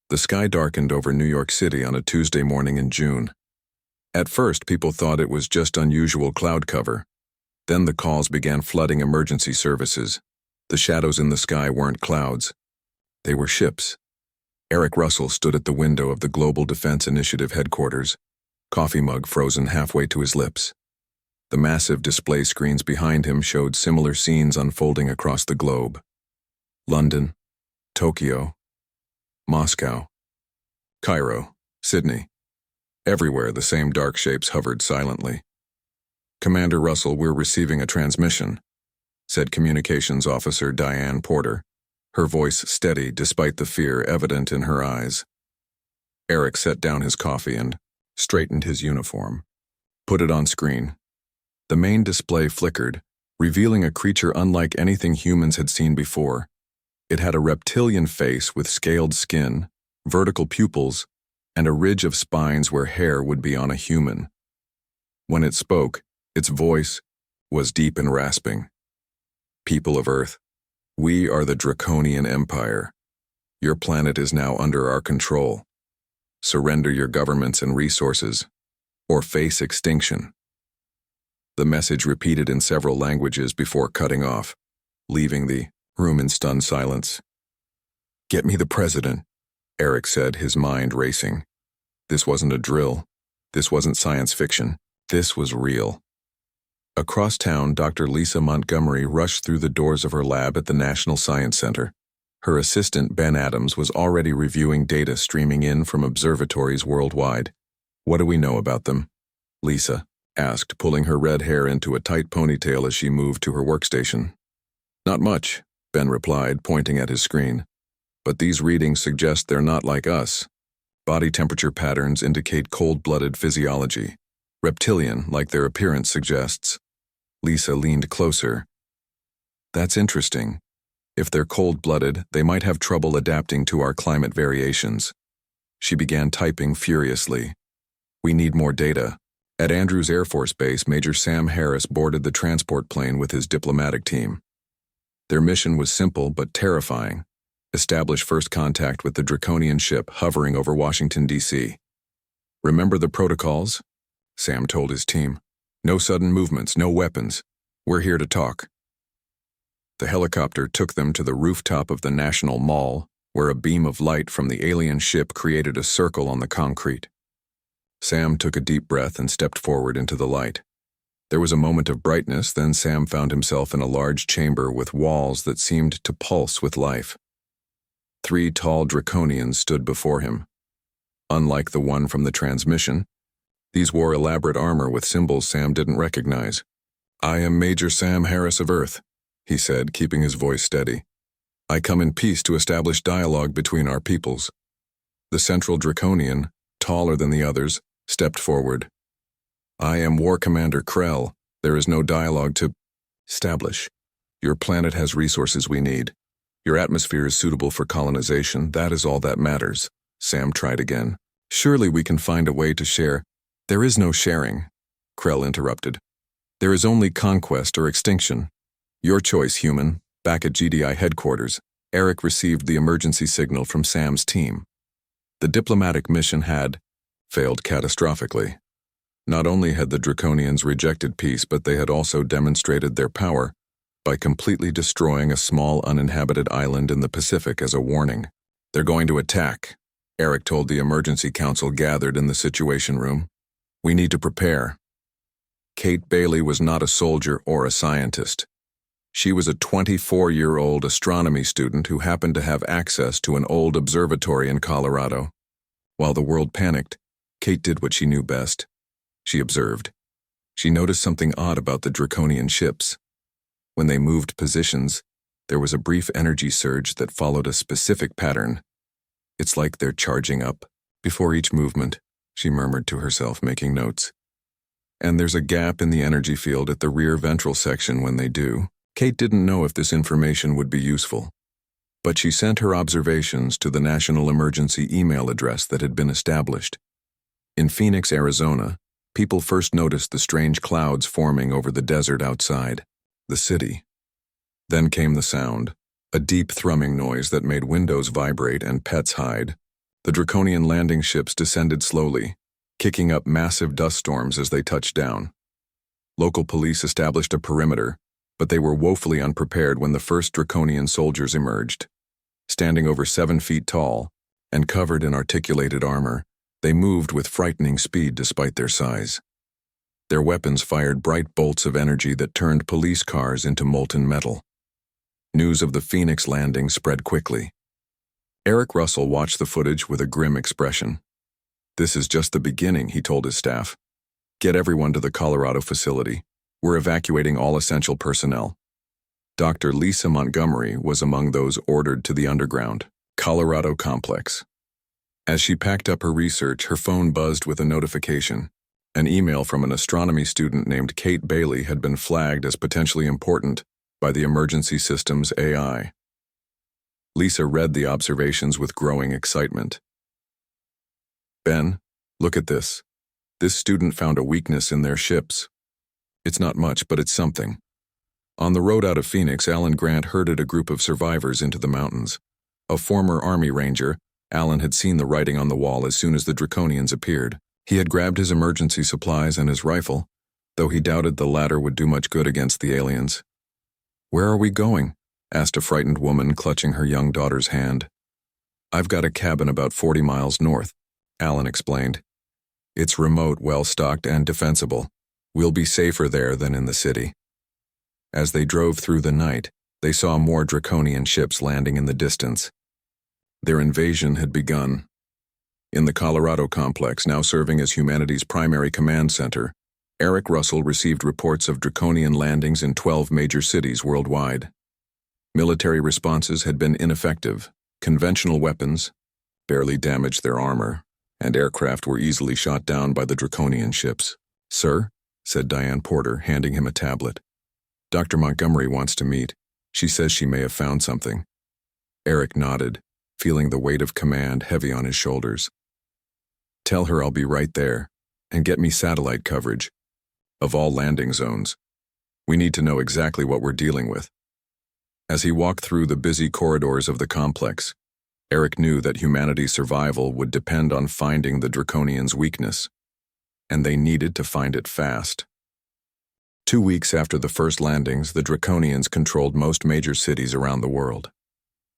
The sky darkened over New York City on a Tuesday morning in June. At first, people thought it was just unusual cloud cover. Then the calls began flooding emergency services. The shadows in the sky weren't clouds. They were ships. Eric Russell stood at the window of the Global Defense Initiative headquarters, coffee mug frozen halfway to his lips. The massive display screens behind him showed similar scenes unfolding across the globe. London, Tokyo, Moscow, Cairo, Sydney. Everywhere the same dark shapes hovered silently. "Commander Russell, we're receiving a transmission," said Communications Officer Diane Porter, her voice steady despite the fear evident in her eyes. Eric set down his coffee and straightened his uniform. "Put it on screen." The main display flickered, revealing a creature unlike anything humans had seen before. It had a reptilian face with scaled skin, vertical pupils, and a ridge of spines where hair would be on a human. When it spoke, its voice was deep and rasping. "People of Earth, we are the Draconian Empire. Your planet is now under our control. Surrender your governments and resources, or face extinction." The message repeated in several languages before cutting off, leaving the room in stunned silence. "Get me the president," Eric said, his mind racing. This wasn't a drill. This wasn't science fiction. This was real. Across town, Dr. Lisa Montgomery rushed through the doors of her lab at the National Science Center. Her assistant, Ben Adams, was already reviewing data streaming in from observatories worldwide. "What do we know about them?" Lisa asked, pulling her red hair into a tight ponytail as she moved to her workstation. "Not much," Ben replied, pointing at his screen. "But these readings suggest they're not like us. Body temperature patterns indicate cold-blooded physiology. Reptilian, like their appearance suggests." Lisa leaned closer. "That's interesting. If they're cold-blooded, they might have trouble adapting to our climate variations." She began typing furiously. "We need more data." At Andrews Air Force Base, Major Sam Harris boarded the transport plane with his diplomatic team. Their mission was simple but terrifying: establish first contact with the Draconian ship hovering over Washington, D.C. "Remember the protocols?" Sam told his team. "No sudden movements, no weapons. We're here to talk." The helicopter took them to the rooftop of the National Mall, where a beam of light from the alien ship created a circle on the concrete. Sam took a deep breath and stepped forward into the light. There was a moment of brightness, then Sam found himself in a large chamber with walls that seemed to pulse with life. 3 tall Draconians stood before him. Unlike the one from the transmission, these wore elaborate armor with symbols Sam didn't recognize. "I am Major Sam Harris of Earth," he said, keeping his voice steady. "I come in peace to establish dialogue between our peoples." The central Draconian, taller than the others, stepped forward. "I am War Commander Krell. There is no dialogue to establish. Your planet has resources we need. Your atmosphere is suitable for colonization. That is all that matters." Sam tried again. "Surely we can find a way to share." "There is no sharing," Krell interrupted. "There is only conquest or extinction. Your choice, human." Back at GDI headquarters, Eric received the emergency signal from Sam's team. The diplomatic mission had failed catastrophically. Not only had the Draconians rejected peace, but they had also demonstrated their power by completely destroying a small uninhabited island in the Pacific as a warning. "They're going to attack," Eric told the emergency council gathered in the Situation Room. "We need to prepare." Kate Bailey was not a soldier or a scientist. She was a 24-year-old astronomy student who happened to have access to an old observatory in Colorado. While the world panicked, Kate did what she knew best. She observed. She noticed something odd about the Draconian ships. When they moved positions, there was a brief energy surge that followed a specific pattern. "It's like they're charging up before each movement," she murmured to herself, making notes. "And there's a gap in the energy field at the rear ventral section when they do." Kate didn't know if this information would be useful, but she sent her observations to the National Emergency email address that had been established. In Phoenix, Arizona, people first noticed the strange clouds forming over the desert outside the city. Then came the sound, a deep thrumming noise that made windows vibrate and pets hide. The Draconian landing ships descended slowly, kicking up massive dust storms as they touched down. Local police established a perimeter, but they were woefully unprepared when the first Draconian soldiers emerged. Standing over 7 feet tall and covered in articulated armor, they moved with frightening speed despite their size. Their weapons fired bright bolts of energy that turned police cars into molten metal. News of the Phoenix landing spread quickly. Eric Russell watched the footage with a grim expression. "This is just the beginning," he told his staff. "Get everyone to the Colorado facility. We're evacuating all essential personnel." Dr. Lisa Montgomery was among those ordered to the underground Colorado complex. As she packed up her research, her phone buzzed with a notification. An email from an astronomy student named Kate Bailey had been flagged as potentially important by the emergency system's AI. Lisa read the observations with growing excitement. "Ben, look at this. This student found a weakness in their ships. It's not much, but it's something." On the road out of Phoenix, Alan Grant herded a group of survivors into the mountains. A former Army Ranger, Alan had seen the writing on the wall as soon as the Draconians appeared. He had grabbed his emergency supplies and his rifle, though he doubted the latter would do much good against the aliens. "Where are we going?" asked a frightened woman clutching her young daughter's hand. "I've got a cabin about 40 miles north," Alan explained. "It's remote, well-stocked, and defensible. We'll be safer there than in the city." As they drove through the night, they saw more Draconian ships landing in the distance. Their invasion had begun. In the Colorado complex, now serving as humanity's primary command center, Eric Russell received reports of Draconian landings in 12 major cities worldwide. Military responses had been ineffective. Conventional weapons barely damaged their armor, and aircraft were easily shot down by the Draconian ships. "Sir," said Diane Porter, handing him a tablet. "Dr. Montgomery wants to meet. She says she may have found something." Eric nodded, feeling the weight of command heavy on his shoulders. "Tell her I'll be right there, and get me satellite coverage of all landing zones. We need to know exactly what we're dealing with." As he walked through the busy corridors of the complex, Eric knew that humanity's survival would depend on finding the Draconians' weakness, and they needed to find it fast. 2 weeks after the first landings, the Draconians controlled most major cities around the world.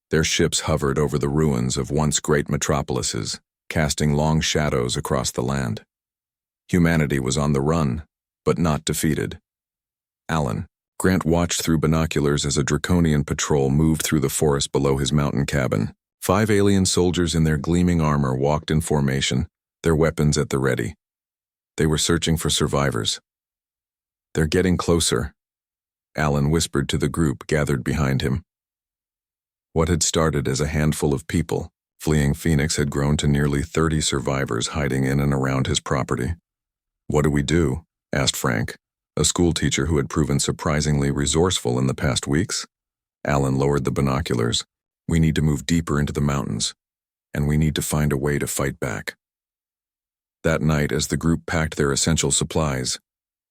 Their ships hovered over the ruins of once great metropolises, casting long shadows across the land. Humanity was on the run, but not defeated. Alan Grant watched through binoculars as a Draconian patrol moved through the forest below his mountain cabin. 5 alien soldiers in their gleaming armor walked in formation, their weapons at the ready. They were searching for survivors. "They're getting closer," Alan whispered to the group gathered behind him. What had started as a handful of people fleeing Phoenix had grown to nearly 30 survivors hiding in and around his property. "What do we do?" asked Frank, a schoolteacher who had proven surprisingly resourceful in the past weeks. Alan lowered the binoculars. "We need to move deeper into the mountains, and we need to find a way to fight back." That night, as the group packed their essential supplies,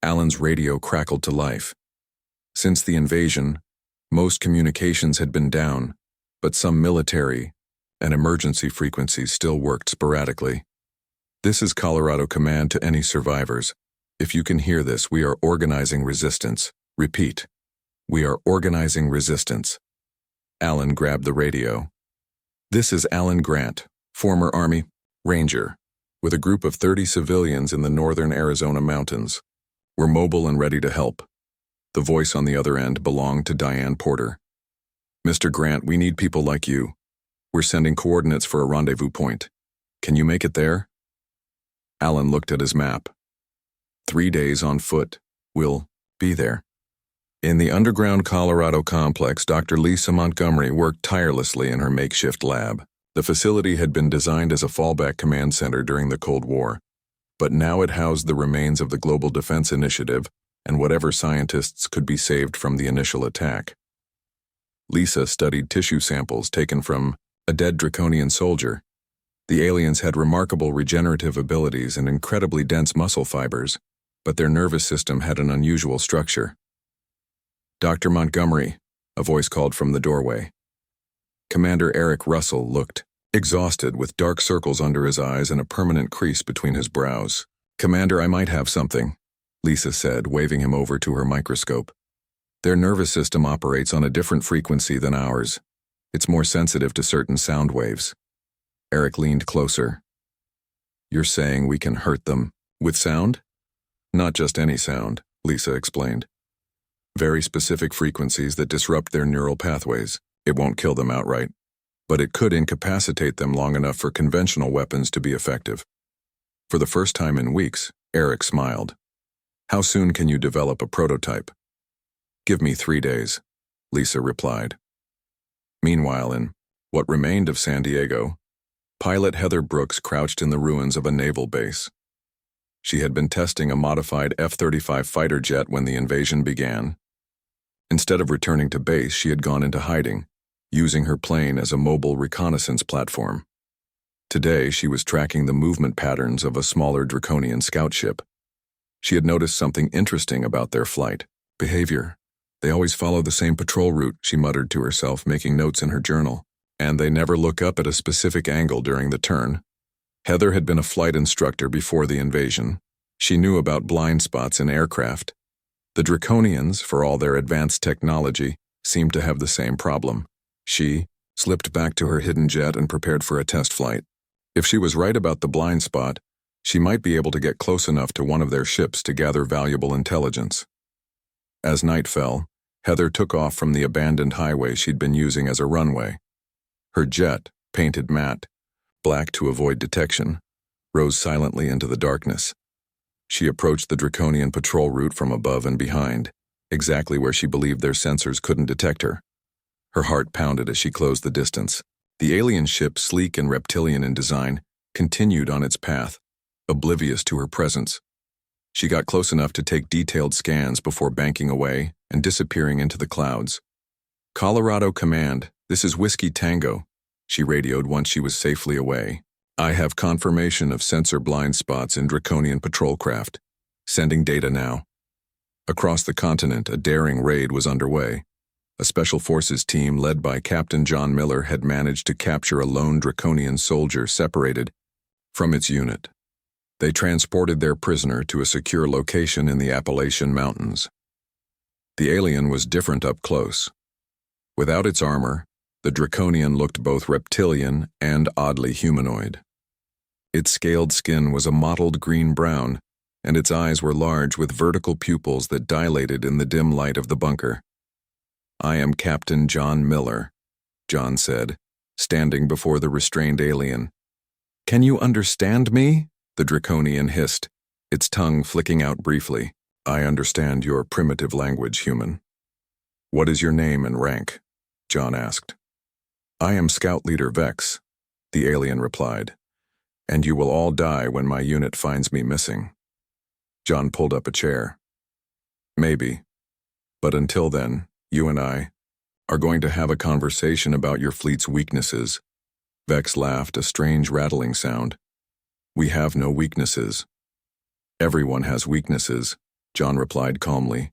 Alan's radio crackled to life. Since the invasion, most communications had been down, but some military and emergency frequencies still worked sporadically. "This is Colorado Command to any survivors. If you can hear this, we are organizing resistance. Repeat, we are organizing resistance." Alan grabbed the radio. "This is Alan Grant, former Army Ranger, with a group of 30 civilians in the northern Arizona mountains. We're mobile and ready to help." The voice on the other end belonged to Diane Porter. "Mr. Grant, we need people like you. We're sending coordinates for a rendezvous point. Can you make it there?" Alan looked at his map. 3 days on foot. We'll be there. In the underground Colorado complex, Dr. Lisa Montgomery worked tirelessly in her makeshift lab. The facility had been designed as a fallback command center during the Cold War, but now it housed the remains of the Global Defense Initiative and whatever scientists could be saved from the initial attack. Lisa studied tissue samples taken from a dead Draconian soldier. The aliens had remarkable regenerative abilities and incredibly dense muscle fibers, but their nervous system had an unusual structure. "Dr. Montgomery," a voice called from the doorway. Commander Eric Russell looked exhausted with dark circles under his eyes and a permanent crease between his brows. "Commander, I might have something," Lisa said, waving him over to her microscope. "Their nervous system operates on a different frequency than ours. It's more sensitive to certain sound waves." Eric leaned closer. "You're saying we can hurt them with sound?" "Not just any sound," Lisa explained. "Very specific frequencies that disrupt their neural pathways. It won't kill them outright, but it could incapacitate them long enough for conventional weapons to be effective." For the first time in weeks, Eric smiled. "How soon can you develop a prototype?" "Give me 3 days," Lisa replied. Meanwhile, in what remained of San Diego, pilot Heather Brooks crouched in the ruins of a naval base. She had been testing a modified F-35 fighter jet when the invasion began. Instead of returning to base, she had gone into hiding, using her plane as a mobile reconnaissance platform. Today, she was tracking the movement patterns of a smaller Draconian scout ship. She had noticed something interesting about their flight behavior. "They always follow the same patrol route," she muttered to herself, making notes in her journal. "And they never look up at a specific angle during the turn." Heather had been a flight instructor before the invasion. She knew about blind spots in aircraft. The Draconians, for all their advanced technology, seemed to have the same problem. She slipped back to her hidden jet and prepared for a test flight. If she was right about the blind spot, she might be able to get close enough to one of their ships to gather valuable intelligence. As night fell, Heather took off from the abandoned highway she'd been using as a runway. Her jet, painted matte, black to avoid detection, rose silently into the darkness. She approached the Draconian patrol route from above and behind, exactly where she believed their sensors couldn't detect her. Her heart pounded as she closed the distance. The alien ship, sleek and reptilian in design, continued on its path, oblivious to her presence. She got close enough to take detailed scans before banking away and disappearing into the clouds. "Colorado Command, this is Whiskey Tango," she radioed once she was safely away. "I have confirmation of sensor blind spots in Draconian patrol craft. Sending data now." Across the continent, a daring raid was underway. A special forces team led by Captain John Miller had managed to capture a lone Draconian soldier separated from its unit. They transported their prisoner to a secure location in the Appalachian Mountains. The alien was different up close. Without its armor, the Draconian looked both reptilian and oddly humanoid. Its scaled skin was a mottled green-brown, and its eyes were large with vertical pupils that dilated in the dim light of the bunker. "I am Captain John Miller," John said, standing before the restrained alien. "Can you understand me?" the Draconian hissed, its tongue flicking out briefly. "I understand your primitive language, human." "What is your name and rank?" John asked. "I am Scout Leader Vex," the alien replied, "and you will all die when my unit finds me missing." John pulled up a chair. "Maybe, but until then, you and I are going to have a conversation about your fleet's weaknesses." Vex laughed, a strange rattling sound. "We have no weaknesses." "Everyone has weaknesses," John replied calmly.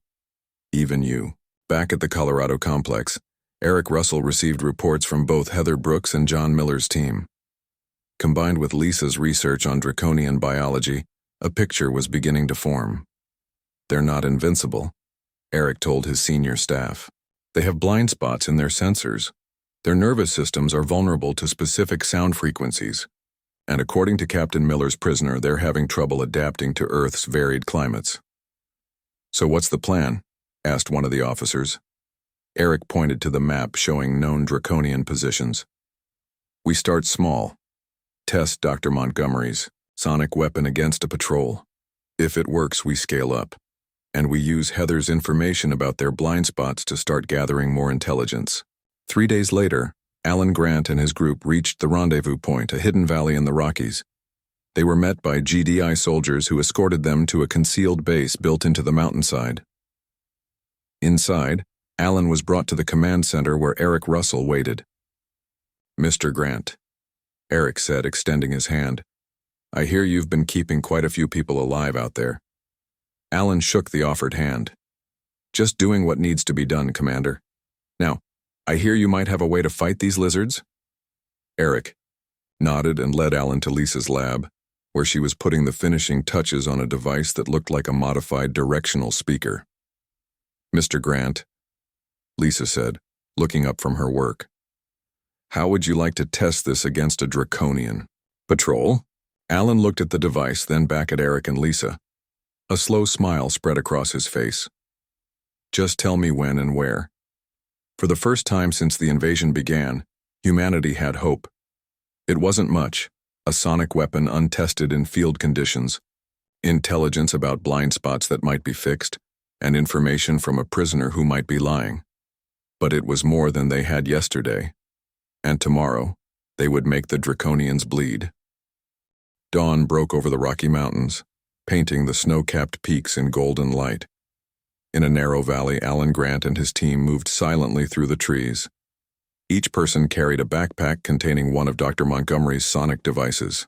"Even you." Back at the Colorado complex, Eric Russell received reports from both Heather Brooks and John Miller's team. Combined with Lisa's research on Draconian biology, a picture was beginning to form. "They're not invincible," Eric told his senior staff. "They have blind spots in their sensors. Their nervous systems are vulnerable to specific sound frequencies. And according to Captain Miller's prisoner, they're having trouble adapting to Earth's varied climates." "So what's the plan?" asked one of the officers. Eric pointed to the map showing known Draconian positions. "We start small. Test Dr. Montgomery's sonic weapon against a patrol. If it works, we scale up. And we use Heather's information about their blind spots to start gathering more intelligence." 3 days later, Alan Grant and his group reached the rendezvous point, a hidden valley in the Rockies. They were met by GDI soldiers who escorted them to a concealed base built into the mountainside. Inside, Alan was brought to the command center where Eric Russell waited. "Mr. Grant," Eric said, extending his hand, "I hear you've been keeping quite a few people alive out there." Alan shook the offered hand. "Just doing what needs to be done, Commander. Now, I hear you might have a way to fight these lizards?" "Eric, nodded and led Alan to Lisa's lab, where she was putting the finishing touches on a device that looked like a modified directional speaker. "Mr. Grant," Lisa said, looking up from her work, "how would you like to test this against a Draconian?" "Patrol?" Alan looked at the device, then back at Eric and Lisa. A slow smile spread across his face. "Just tell me when and where." For the first time since the invasion began, humanity had hope. It wasn't much: a sonic weapon untested in field conditions, intelligence about blind spots that might be fixed, and information from a prisoner who might be lying. But it was more than they had yesterday, and tomorrow they would make the Draconians bleed. Dawn broke over the Rocky Mountains, painting the snow-capped peaks in golden light. In a narrow valley, Alan Grant and his team moved silently through the trees. Each person carried a backpack containing one of Dr. Montgomery's sonic devices.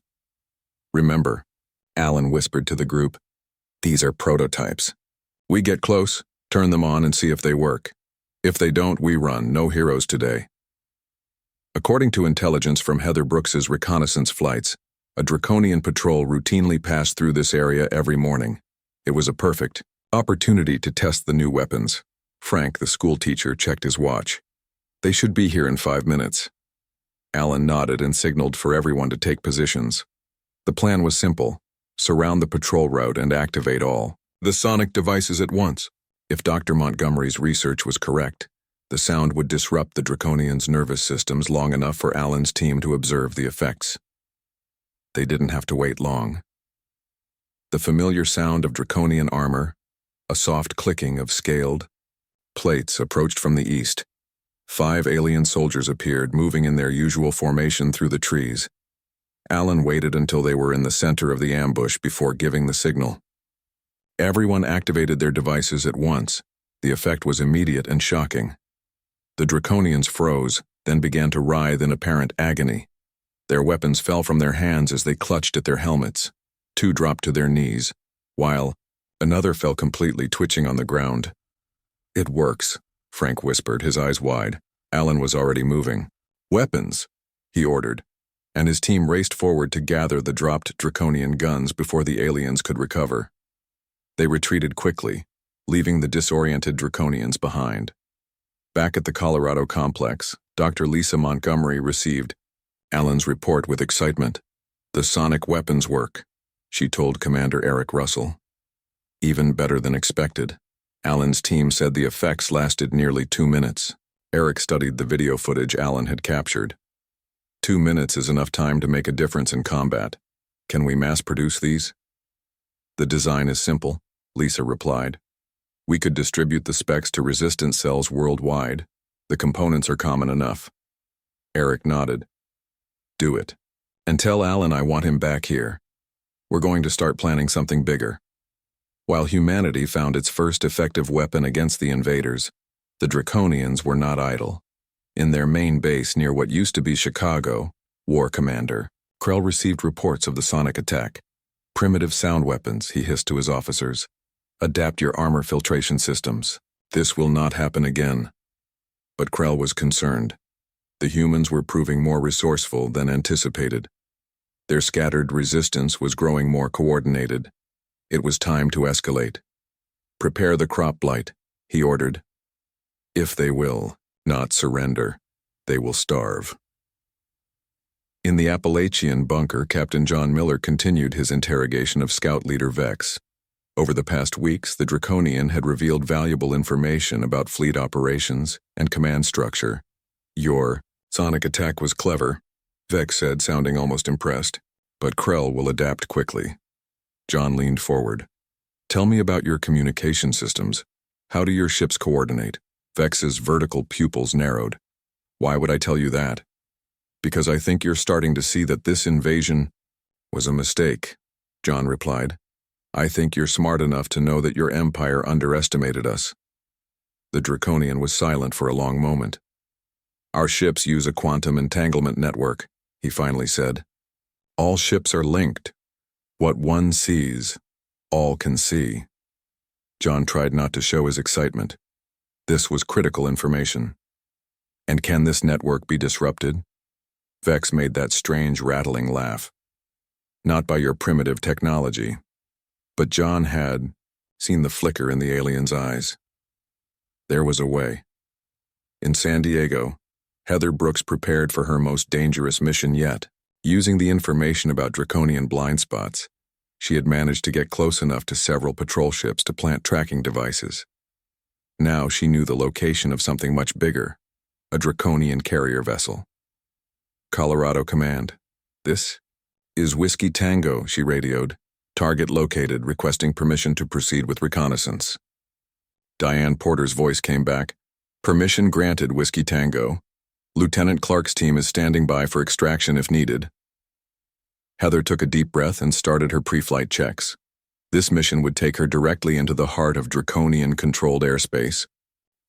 "Remember," Alan whispered to the group, "these are prototypes. We get close, turn them on, and see if they work. If they don't, we run. No heroes today." According to intelligence from Heather Brooks's reconnaissance flights, a Draconian patrol routinely passed through this area every morning. It was a perfect opportunity to test the new weapons. Frank, the school teacher, checked his watch. "They should be here in 5 minutes." Alan nodded and signaled for everyone to take positions. The plan was simple: surround the patrol route and activate all the sonic devices at once. If Dr. Montgomery's research was correct, the sound would disrupt the Draconians' nervous systems long enough for Alan's team to observe the effects. They didn't have to wait long. The familiar sound of Draconian armor, a soft clicking of scaled plates, approached from the east. 5 alien soldiers appeared, moving in their usual formation through the trees. Alan waited until they were in the center of the ambush before giving the signal. Everyone activated their devices at once. The effect was immediate and shocking. The Draconians froze, then began to writhe in apparent agony. Their weapons fell from their hands as they clutched at their helmets. 2 dropped to their knees, while another fell completely, twitching on the ground. "It works," Frank whispered, his eyes wide. Alan was already moving. "Weapons," he ordered, and his team raced forward to gather the dropped Draconian guns before the aliens could recover. They retreated quickly, leaving the disoriented Draconians behind. Back at the Colorado complex, Dr. Lisa Montgomery received Alan's report with excitement. "The sonic weapons work," she told Commander Eric Russell. "Even better than expected." Alan's team said the effects lasted nearly 2 minutes. Eric studied the video footage Alan had captured. 2 minutes is enough time to make a difference in combat. Can we mass-produce these? "The design is simple," Lisa replied. "We could distribute the specs to resistance cells worldwide. The components are common enough." Eric nodded. "Do it. And tell Alan I want him back here. We're going to start planning something bigger." While humanity found its first effective weapon against the invaders, the Draconians were not idle. In their main base near what used to be Chicago, War Commander Krell received reports of the sonic attack. "Primitive sound weapons," he hissed to his officers. "Adapt your armor filtration systems. This will not happen again." But Krell was concerned. The humans were proving more resourceful than anticipated. Their scattered resistance was growing more coordinated. It was time to escalate. "Prepare the crop blight," he ordered. "If they will not surrender, they will starve." In the Appalachian bunker, Captain John Miller continued his interrogation of Scout Leader Vex. Over the past weeks, the Draconian had revealed valuable information about fleet operations and command structure. "Your sonic attack was clever," Vex said, sounding almost impressed, "but Krell will adapt quickly." John leaned forward. "Tell me about your communication systems. How do your ships coordinate?" Vex's vertical pupils narrowed. "Why would I tell you that?" "Because I think you're starting to see that this invasion was a mistake," John replied. "I think you're smart enough to know that your empire underestimated us." The Draconian was silent for a long moment. "Our ships use a quantum entanglement network," he finally said. "All ships are linked. What one sees, all can see." John tried not to show his excitement. This was critical information. "And can this network be disrupted?" Vex made that strange, rattling laugh. Not by your primitive technology. But John had seen the flicker in the alien's eyes. There was a way. In San Diego, Heather Brooks prepared for her most dangerous mission yet. Using the information about Draconian blind spots, she had managed to get close enough to several patrol ships to plant tracking devices. Now she knew the location of something much bigger, a Draconian carrier vessel. Colorado Command. This is Whiskey Tango, she radioed. Target located, requesting permission to proceed with reconnaissance. Diane Porter's voice came back. Permission granted, Whiskey Tango. Lieutenant Clark's team is standing by for extraction if needed. Heather took a deep breath and started her pre-flight checks. This mission would take her directly into the heart of Draconian-controlled airspace.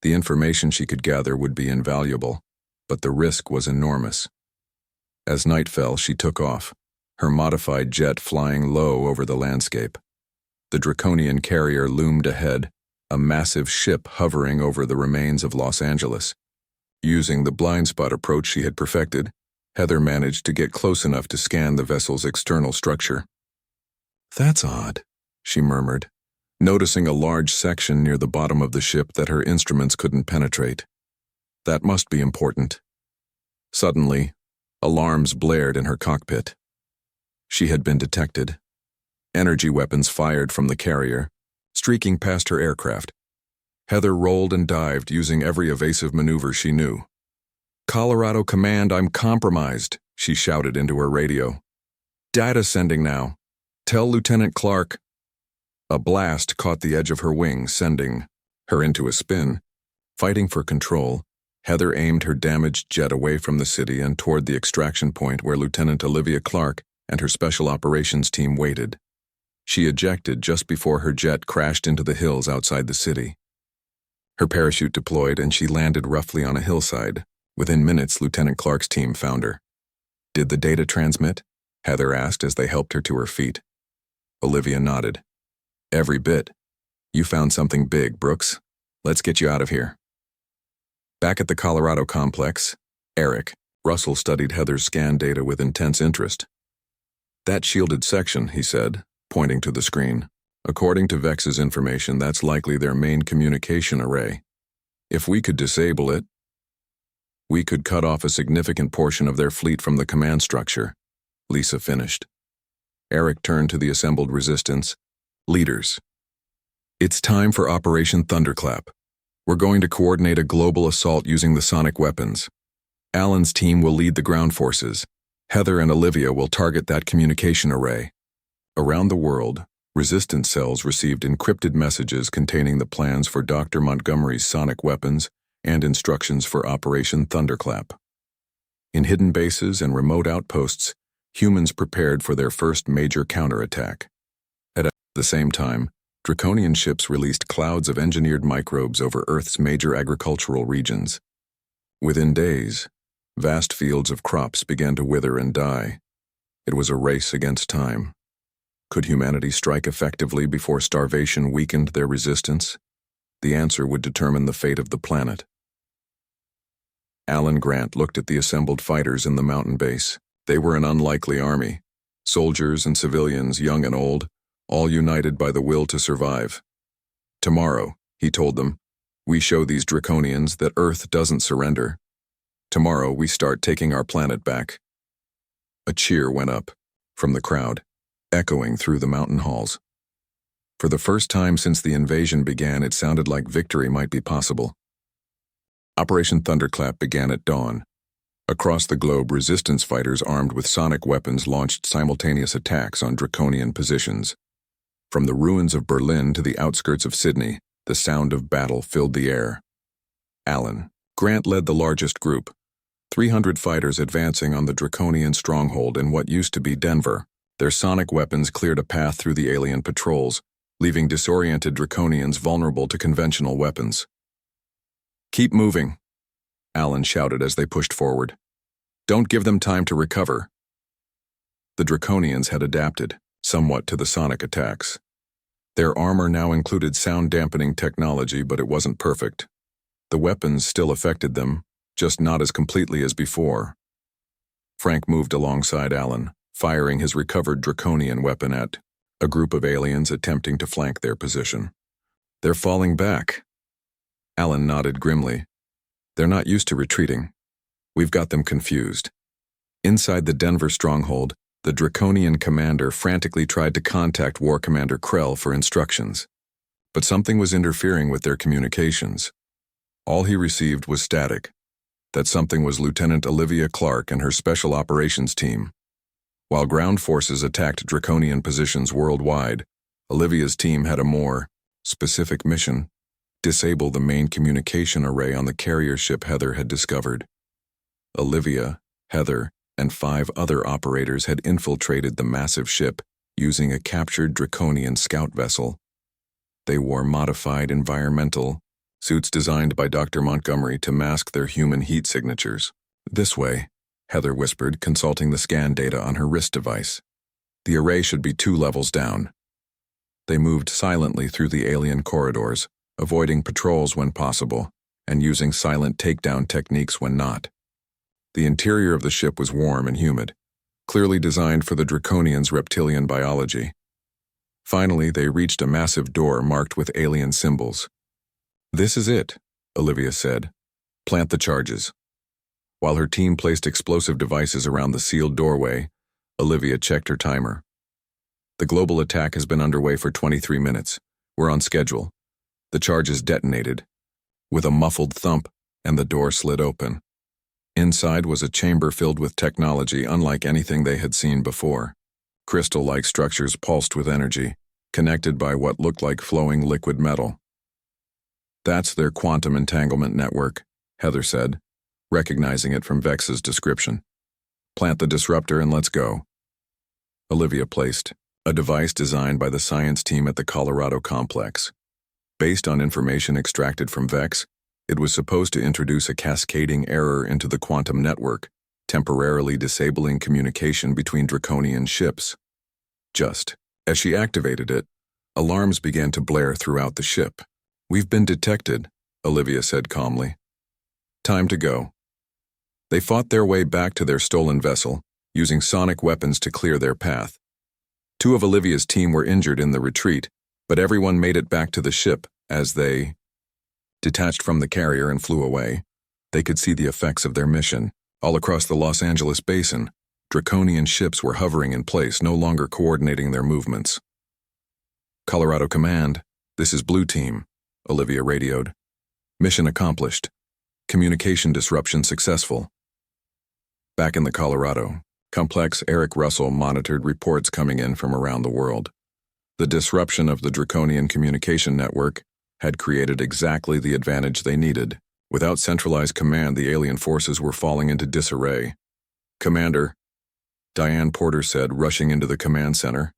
The information she could gather would be invaluable, but the risk was enormous. As night fell, she took off, her modified jet flying low over the landscape. The Draconian carrier loomed ahead, a massive ship hovering over the remains of Los Angeles. Using the blind spot approach she had perfected, Heather managed to get close enough to scan the vessel's external structure. "That's odd," she murmured, noticing a large section near the bottom of the ship that her instruments couldn't penetrate. That must be important. Suddenly, alarms blared in her cockpit. She had been detected. Energy weapons fired from the carrier, streaking past her aircraft. Heather rolled and dived, using every evasive maneuver she knew. "Colorado Command, I'm compromised," she shouted into her radio. "Data sending now. Tell Lieutenant Clark." A blast caught the edge of her wing, sending her into a spin. Fighting for control, Heather aimed her damaged jet away from the city and toward the extraction point where Lieutenant Olivia Clark and her special operations team waited. She ejected just before her jet crashed into the hills outside the city. Her parachute deployed and she landed roughly on a hillside. Within minutes, Lieutenant Clark's team found her. "Did the data transmit?" Heather asked as they helped her to her feet. Olivia nodded. "Every bit. You found something big, Brooks. Let's get you out of here." Back at the Colorado complex, Eric, Russell studied Heather's scan data with intense interest. "That shielded section," he said, pointing to the screen. "According to Vex's information, that's likely their main communication array. If we could disable it, we could cut off a significant portion of their fleet from the command structure." Lisa finished. Eric turned to the assembled resistance. "Leaders, it's time for Operation Thunderclap. We're going to coordinate a global assault using the sonic weapons. Alan's team will lead the ground forces. Heather and Olivia will target that communication array." Around the world, resistance cells received encrypted messages containing the plans for Dr. Montgomery's sonic weapons and instructions for Operation Thunderclap. In hidden bases and remote outposts, humans prepared for their first major counterattack. At the same time, Draconian ships released clouds of engineered microbes over Earth's major agricultural regions. Within days, vast fields of crops began to wither and die. It was a race against time. Could humanity strike effectively before starvation weakened their resistance? The answer would determine the fate of the planet. Alan Grant looked at the assembled fighters in the mountain base. They were an unlikely army. Soldiers and civilians, young and old, all united by the will to survive. "Tomorrow," he told them, "we show these Draconians that Earth doesn't surrender. Tomorrow we start taking our planet back." A cheer went up from the crowd, echoing through the mountain halls. For the first time since the invasion began, it sounded like victory might be possible. Operation Thunderclap began at dawn. Across the globe, resistance fighters armed with sonic weapons launched simultaneous attacks on Draconian positions. From the ruins of Berlin to the outskirts of Sydney, the sound of battle filled the air. Alan Grant led the largest group, 300 fighters advancing on the Draconian stronghold in what used to be Denver. Their sonic weapons cleared a path through the alien patrols, leaving disoriented Draconians vulnerable to conventional weapons. "Keep moving," Alan shouted as they pushed forward. "Don't give them time to recover." The Draconians had adapted, somewhat, to the sonic attacks. Their armor now included sound-dampening technology, but it wasn't perfect. The weapons still affected them, just not as completely as before. Frank moved alongside Alan, firing his recovered Draconian weapon at a group of aliens attempting to flank their position. "They're falling back." Alan nodded grimly. "They're not used to retreating. We've got them confused." Inside the Denver stronghold, the Draconian commander frantically tried to contact War Commander Krell for instructions. But something was interfering with their communications. All he received was static. That something was Lieutenant Olivia Clark and her Special Operations team. While ground forces attacked Draconian positions worldwide, Olivia's team had a more specific mission: disable the main communication array on the carrier ship Heather had discovered. Olivia, Heather, and 5 other operators had infiltrated the massive ship using a captured Draconian scout vessel. They wore modified environmental suits designed by Dr. Montgomery to mask their human heat signatures. "This way," Heather whispered, consulting the scan data on her wrist device. "The array should be 2 levels down." They moved silently through the alien corridors, avoiding patrols when possible, and using silent takedown techniques when not. The interior of the ship was warm and humid, clearly designed for the Draconians' reptilian biology. Finally, they reached a massive door marked with alien symbols. "This is it," Olivia said. "Plant the charges." While her team placed explosive devices around the sealed doorway, Olivia checked her timer. "The global attack has been underway for 23 minutes. We're on schedule." The charges detonated with a muffled thump, and the door slid open. Inside was a chamber filled with technology unlike anything they had seen before. Crystal-like structures pulsed with energy, connected by what looked like flowing liquid metal. "That's their quantum entanglement network," Heather said, recognizing it from Vex's description. "Plant the disruptor and let's go." Olivia placed a device designed by the science team at the Colorado complex. Based on information extracted from Vex, it was supposed to introduce a cascading error into the quantum network, temporarily disabling communication between Draconian ships. Just as she activated it, alarms began to blare throughout the ship. "We've been detected," Olivia said calmly. "Time to go." They fought their way back to their stolen vessel, using sonic weapons to clear their path. 2 of Olivia's team were injured in the retreat, but everyone made it back to the ship as they detached from the carrier and flew away. They could see the effects of their mission. All across the Los Angeles basin, Draconian ships were hovering in place, no longer coordinating their movements. "Colorado Command, this is Blue Team," Olivia radioed. "Mission accomplished. Communication disruption successful." Back in the Colorado complex, Eric Russell monitored reports coming in from around the world. The disruption of the Draconian communication network had created exactly the advantage they needed. Without centralized command, the alien forces were falling into disarray. "Commander," Diane Porter said, rushing into the command center.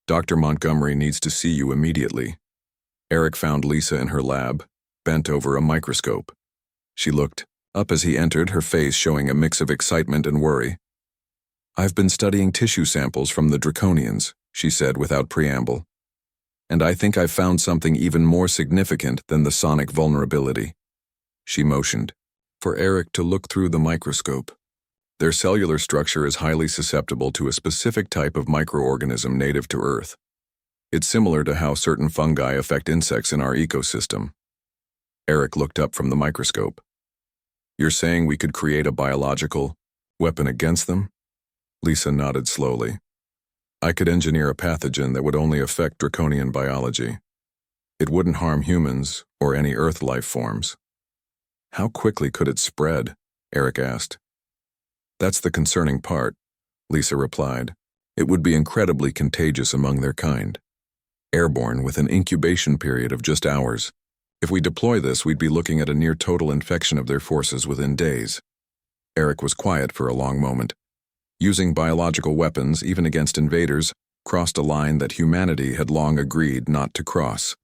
"Dr. Montgomery needs to see you immediately." Eric found Lisa in her lab, bent over a microscope. She looked up as he entered, her face showing a mix of excitement and worry. "I've been studying tissue samples from the Draconians," she said without preamble. "And I think I've found something even more significant than the sonic vulnerability." She motioned for Eric to look through the microscope. "Their cellular structure is highly susceptible to a specific type of microorganism native to Earth. It's similar to how certain fungi affect insects in our ecosystem." Eric looked up from the microscope. "You're saying we could create a biological weapon against them?" Lisa nodded slowly. "I could engineer a pathogen that would only affect Draconian biology. It wouldn't harm humans or any Earth life forms." "How quickly could it spread?" Eric asked. "That's the concerning part," Lisa replied. "It would be incredibly contagious among their kind. Airborne with an incubation period of just hours. If we deploy this, we'd be looking at a near total infection of their forces within days." Eric was quiet for a long moment. Using biological weapons, even against invaders, crossed a line that humanity had long agreed not to cross.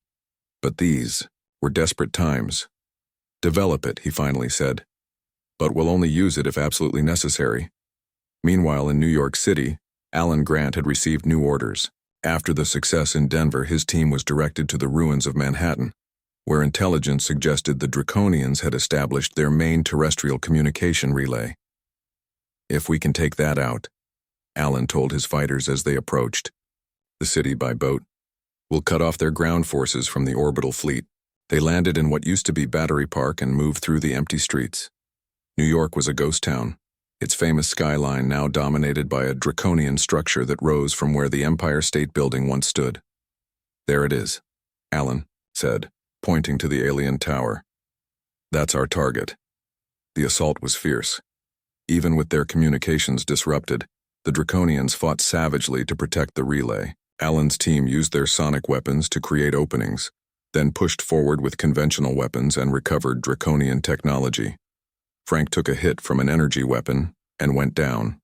But these were desperate times. "Develop it," he finally said. "But we'll only use it if absolutely necessary." Meanwhile, in New York City, Alan Grant had received new orders. After the success in Denver, his team was directed to the ruins of Manhattan, where intelligence suggested the Draconians had established their main terrestrial communication relay. If we can take that out, Alan told his fighters as they approached the city by boat, we'll cut off their ground forces from the orbital fleet. They landed in what used to be Battery Park and moved through the empty streets. New York was a ghost town, its famous skyline now dominated by a draconian structure that rose from where the Empire State Building once stood. There it is, Alan said, pointing to the alien tower. That's our target. The assault was fierce. Even with their communications disrupted, the Draconians fought savagely to protect the relay. Alan's team used their sonic weapons to create openings, then pushed forward with conventional weapons and recovered Draconian technology. Frank took a hit from an energy weapon and went down.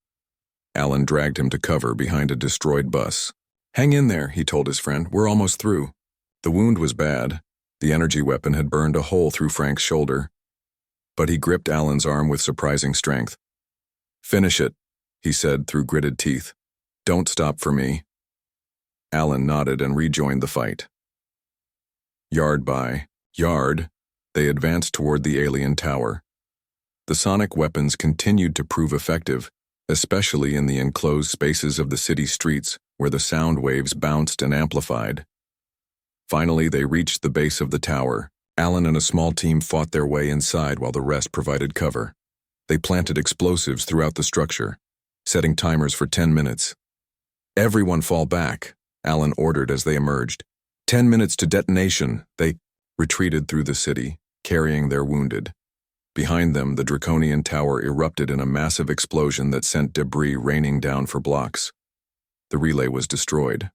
Alan dragged him to cover behind a destroyed bus. Hang in there, he told his friend. We're almost through. The wound was bad. The energy weapon had burned a hole through Frank's shoulder. But he gripped Alan's arm with surprising strength. Finish it, he said through gritted teeth. Don't stop for me. Alan nodded and rejoined the fight. Yard by yard, they advanced toward the alien tower. The sonic weapons continued to prove effective, especially in the enclosed spaces of the city streets where the sound waves bounced and amplified. Finally, they reached the base of the tower. Alan and a small team fought their way inside while the rest provided cover. They planted explosives throughout the structure, setting timers for 10 minutes. Everyone fall back, Alan ordered as they emerged. 10 minutes to detonation. They retreated through the city, carrying their wounded. Behind them, the Draconian tower erupted in a massive explosion that sent debris raining down for blocks. The relay was destroyed.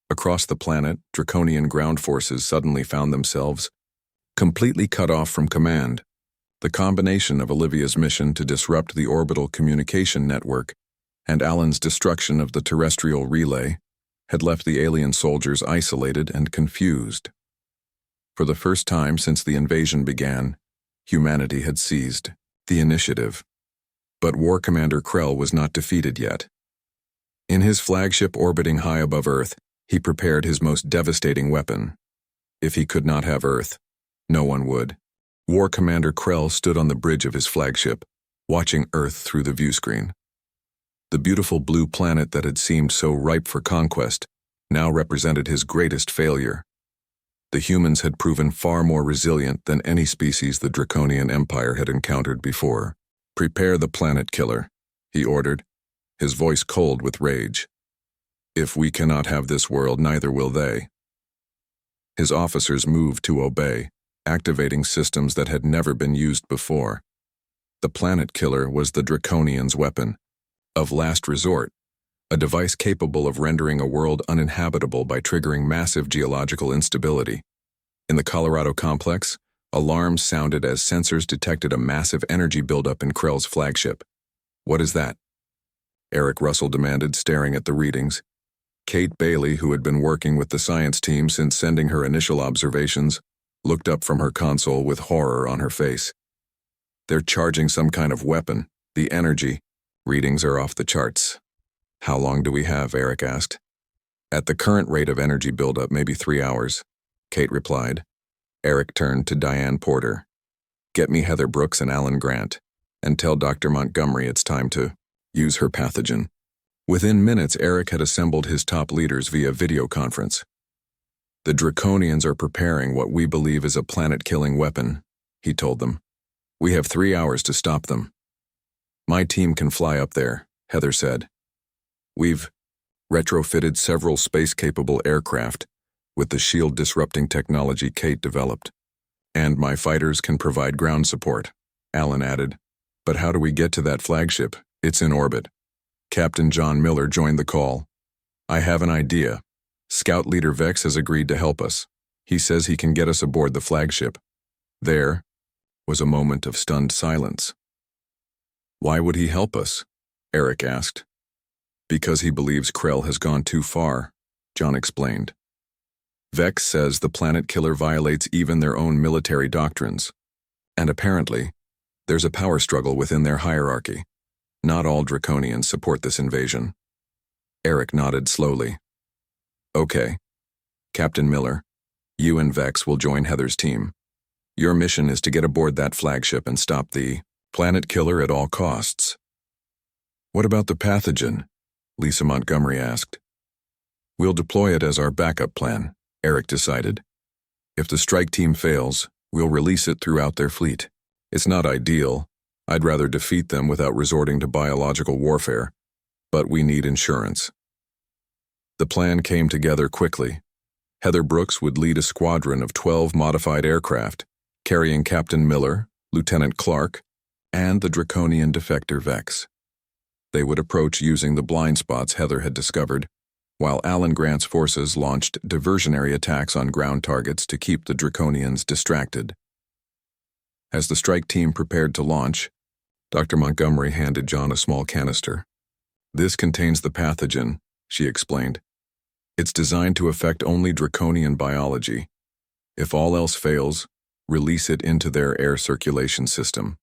Across the planet, Draconian ground forces suddenly found themselves completely cut off from command. The combination of Olivia's mission to disrupt the orbital communication network and Alan's destruction of the terrestrial relay had left the alien soldiers isolated and confused. For the first time since the invasion began, humanity had seized the initiative. But War Commander Krell was not defeated yet. In his flagship orbiting high above Earth, he prepared his most devastating weapon. If he could not have Earth, no one would. War Commander Krell stood on the bridge of his flagship, watching Earth through the viewscreen. The beautiful blue planet that had seemed so ripe for conquest now represented his greatest failure. The humans had proven far more resilient than any species the Draconian Empire had encountered before. Prepare the planet killer, he ordered, his voice cold with rage. If we cannot have this world, neither will they. His officers moved to obey, activating systems that had never been used before. The planet killer was the Draconians' weapon of last resort, a device capable of rendering a world uninhabitable by triggering massive geological instability. In the Colorado complex, alarms sounded as sensors detected a massive energy buildup in Krell's flagship. What is that? Eric Russell demanded, staring at the readings. Kate Bailey, who had been working with the science team since sending her initial observations, looked up from her console with horror on her face. They're charging some kind of weapon. The energy readings are off the charts. How long do we have? Eric asked. At the current rate of energy buildup, maybe 3 hours, Kate replied. Eric turned to Diane Porter. Get me Heather Brooks and Alan Grant, and tell Dr. Montgomery it's time to use her pathogen. Within minutes, Eric had assembled his top leaders via video conference. The Draconians are preparing what we believe is a planet-killing weapon, he told them. We have 3 hours to stop them. My team can fly up there, Heather said. We've retrofitted several space-capable aircraft with the shield-disrupting technology Kate developed. And my fighters can provide ground support, Alan added. But how do we get to that flagship? It's in orbit. Captain John Miller joined the call. I have an idea. Scout Leader Vex has agreed to help us. He says he can get us aboard the flagship. There was a moment of stunned silence. Why would he help us? Eric asked. Because he believes Krell has gone too far, John explained. Vex says the planet killer violates even their own military doctrines. And apparently, there's a power struggle within their hierarchy. Not all Draconians support this invasion. Eric nodded slowly. Okay. Captain Miller, you and Vex will join Heather's team. Your mission is to get aboard that flagship and stop the planet killer at all costs. What about the pathogen? Lisa Montgomery asked. We'll deploy it as our backup plan, Eric decided. If the strike team fails, we'll release it throughout their fleet. It's not ideal. I'd rather defeat them without resorting to biological warfare, but we need insurance. The plan came together quickly. Heather Brooks would lead a squadron of 12 modified aircraft, carrying Captain Miller, Lieutenant Clark, and the Draconian defector Vex. They would approach using the blind spots Heather had discovered, while Alan Grant's forces launched diversionary attacks on ground targets to keep the Draconians distracted. As the strike team prepared to launch, Dr. Montgomery handed John a small canister. This contains the pathogen, she explained. It's designed to affect only Draconian biology. If all else fails, release it into their air circulation system.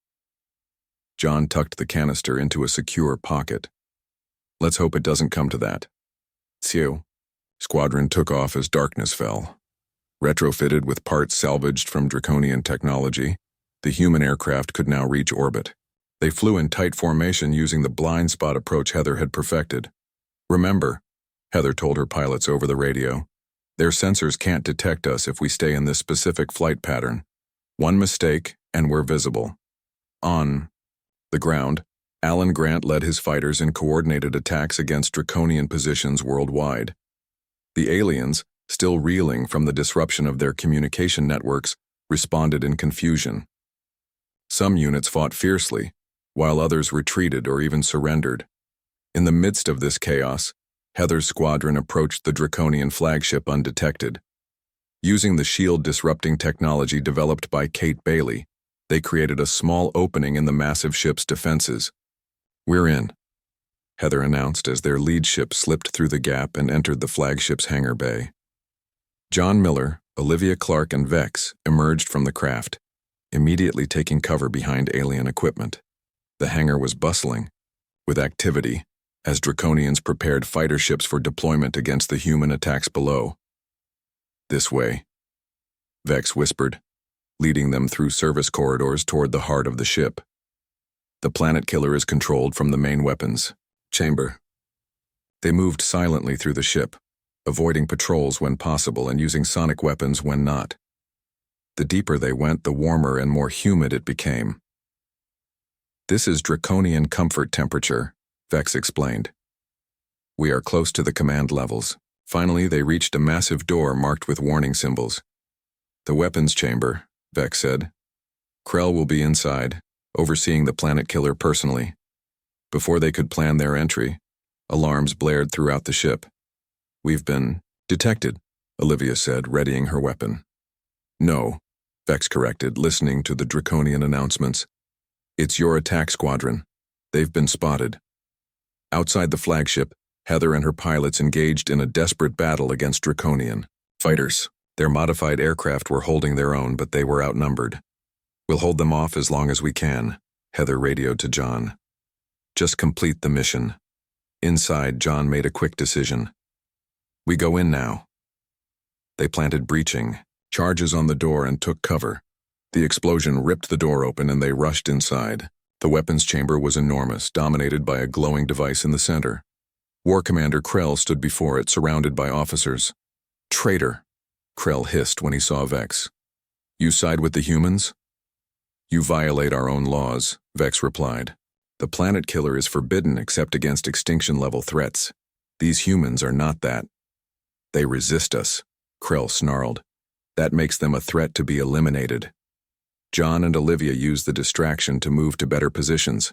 John tucked the canister into a secure pocket. Let's hope it doesn't come to that. Sioux. Squadron took off as darkness fell. Retrofitted with parts salvaged from Draconian technology, the human aircraft could now reach orbit. They flew in tight formation using the blind spot approach Heather had perfected. Remember, Heather told her pilots over the radio, their sensors can't detect us if we stay in this specific flight pattern. One mistake, and we're visible. On the ground, Alan Grant led his fighters in coordinated attacks against Draconian positions worldwide. The aliens, still reeling from the disruption of their communication networks, responded in confusion. Some units fought fiercely, while others retreated or even surrendered. In the midst of this chaos, Heather's squadron approached the Draconian flagship undetected. Using the shield-disrupting technology developed by Kate Bailey, they created a small opening in the massive ship's defenses. We're in, Heather announced as their lead ship slipped through the gap and entered the flagship's hangar bay. John Miller, Olivia Clark, and Vex emerged from the craft, immediately taking cover behind alien equipment. The hangar was bustling with activity as Draconians prepared fighter ships for deployment against the human attacks below. This way, Vex whispered, leading them through service corridors toward the heart of the ship. The planet killer is controlled from the main weapons chamber. They moved silently through the ship, avoiding patrols when possible and using sonic weapons when not. The deeper they went, the warmer and more humid it became. This is Draconian comfort temperature, Vex explained. We are close to the command levels. Finally, they reached a massive door marked with warning symbols. The weapons chamber, Vex said. Krell will be inside, overseeing the planet killer personally. Before they could plan their entry, alarms blared throughout the ship. We've been detected, Olivia said, readying her weapon. No, Vex corrected, listening to the Draconian announcements. It's your attack squadron. They've been spotted. Outside the flagship, Heather and her pilots engaged in a desperate battle against Draconian fighters. Their modified aircraft were holding their own, but they were outnumbered. We'll hold them off as long as we can, Heather radioed to John. Just complete the mission. Inside, John made a quick decision. We go in now. They planted breaching charges on the door and took cover. The explosion ripped the door open and they rushed inside. The weapons chamber was enormous, dominated by a glowing device in the center. War Commander Krell stood before it, surrounded by officers. Traitor, Krell hissed when he saw Vex. You side with the humans? You violate our own laws, Vex replied. The planet killer is forbidden except against extinction-level threats. These humans are not that. They resist us, Krell snarled. That makes them a threat to be eliminated. John and Olivia used the distraction to move to better positions.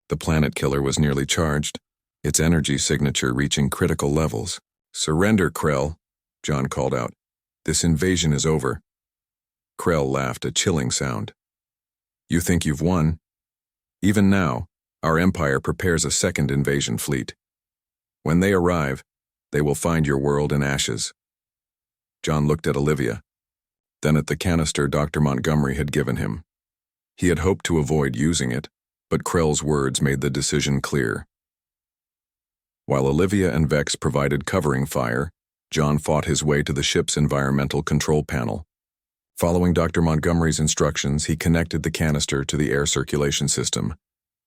The planet killer was nearly charged, its energy signature reaching critical levels. Surrender, Krell, John called out. This invasion is over. Krell laughed, a chilling sound. You think you've won? Even now, our empire prepares a second invasion fleet. When they arrive, they will find your world in ashes. John looked at Olivia, then at the canister Dr. Montgomery had given him. He had hoped to avoid using it, but Krell's words made the decision clear. While Olivia and Vex provided covering fire, John fought his way to the ship's environmental control panel. Following Dr. Montgomery's instructions, he connected the canister to the air circulation system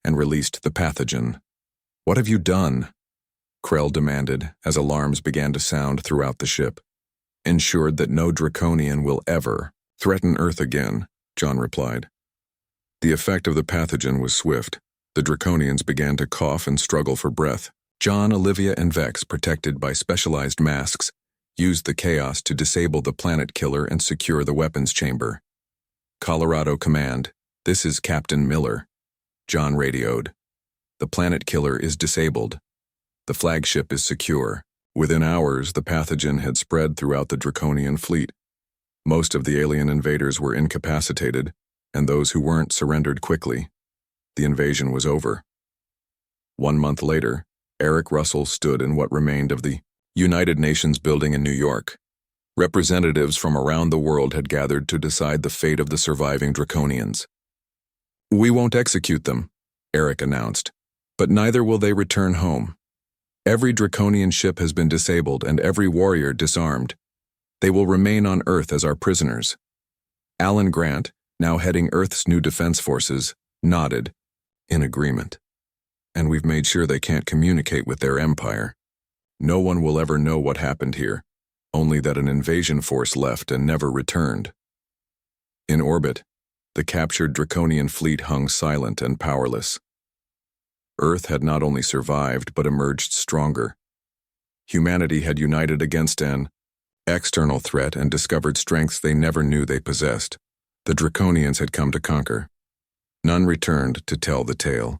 and released the pathogen. "What have you done?" Krell demanded as alarms began to sound throughout the ship. "Ensured that no Draconian will ever threaten Earth again," John replied. The effect of the pathogen was swift. The Draconians began to cough and struggle for breath. John, Olivia, and Vex, protected by specialized masks, used the chaos to disable the planet killer and secure the weapons chamber. "Colorado Command, this is Captain Miller," John radioed. "The planet killer is disabled. The flagship is secure." Within hours, the pathogen had spread throughout the Draconian fleet. Most of the alien invaders were incapacitated, and those who weren't surrendered quickly. The invasion was over. 1 month later, Eric Russell stood in what remained of the United Nations building in New York. Representatives from around the world had gathered to decide the fate of the surviving Draconians. "We won't execute them," Eric announced, "but neither will they return home. Every Draconian ship has been disabled and every warrior disarmed. They will remain on Earth as our prisoners." Alan Grant, now heading Earth's new defense forces, nodded, in agreement. "And we've made sure they can't communicate with their empire. No one will ever know what happened here, only that an invasion force left and never returned." In orbit, the captured Draconian fleet hung silent and powerless. Earth had not only survived but emerged stronger. Humanity had united against an external threat and discovered strengths they never knew they possessed. The Draconians had come to conquer. None returned to tell the tale.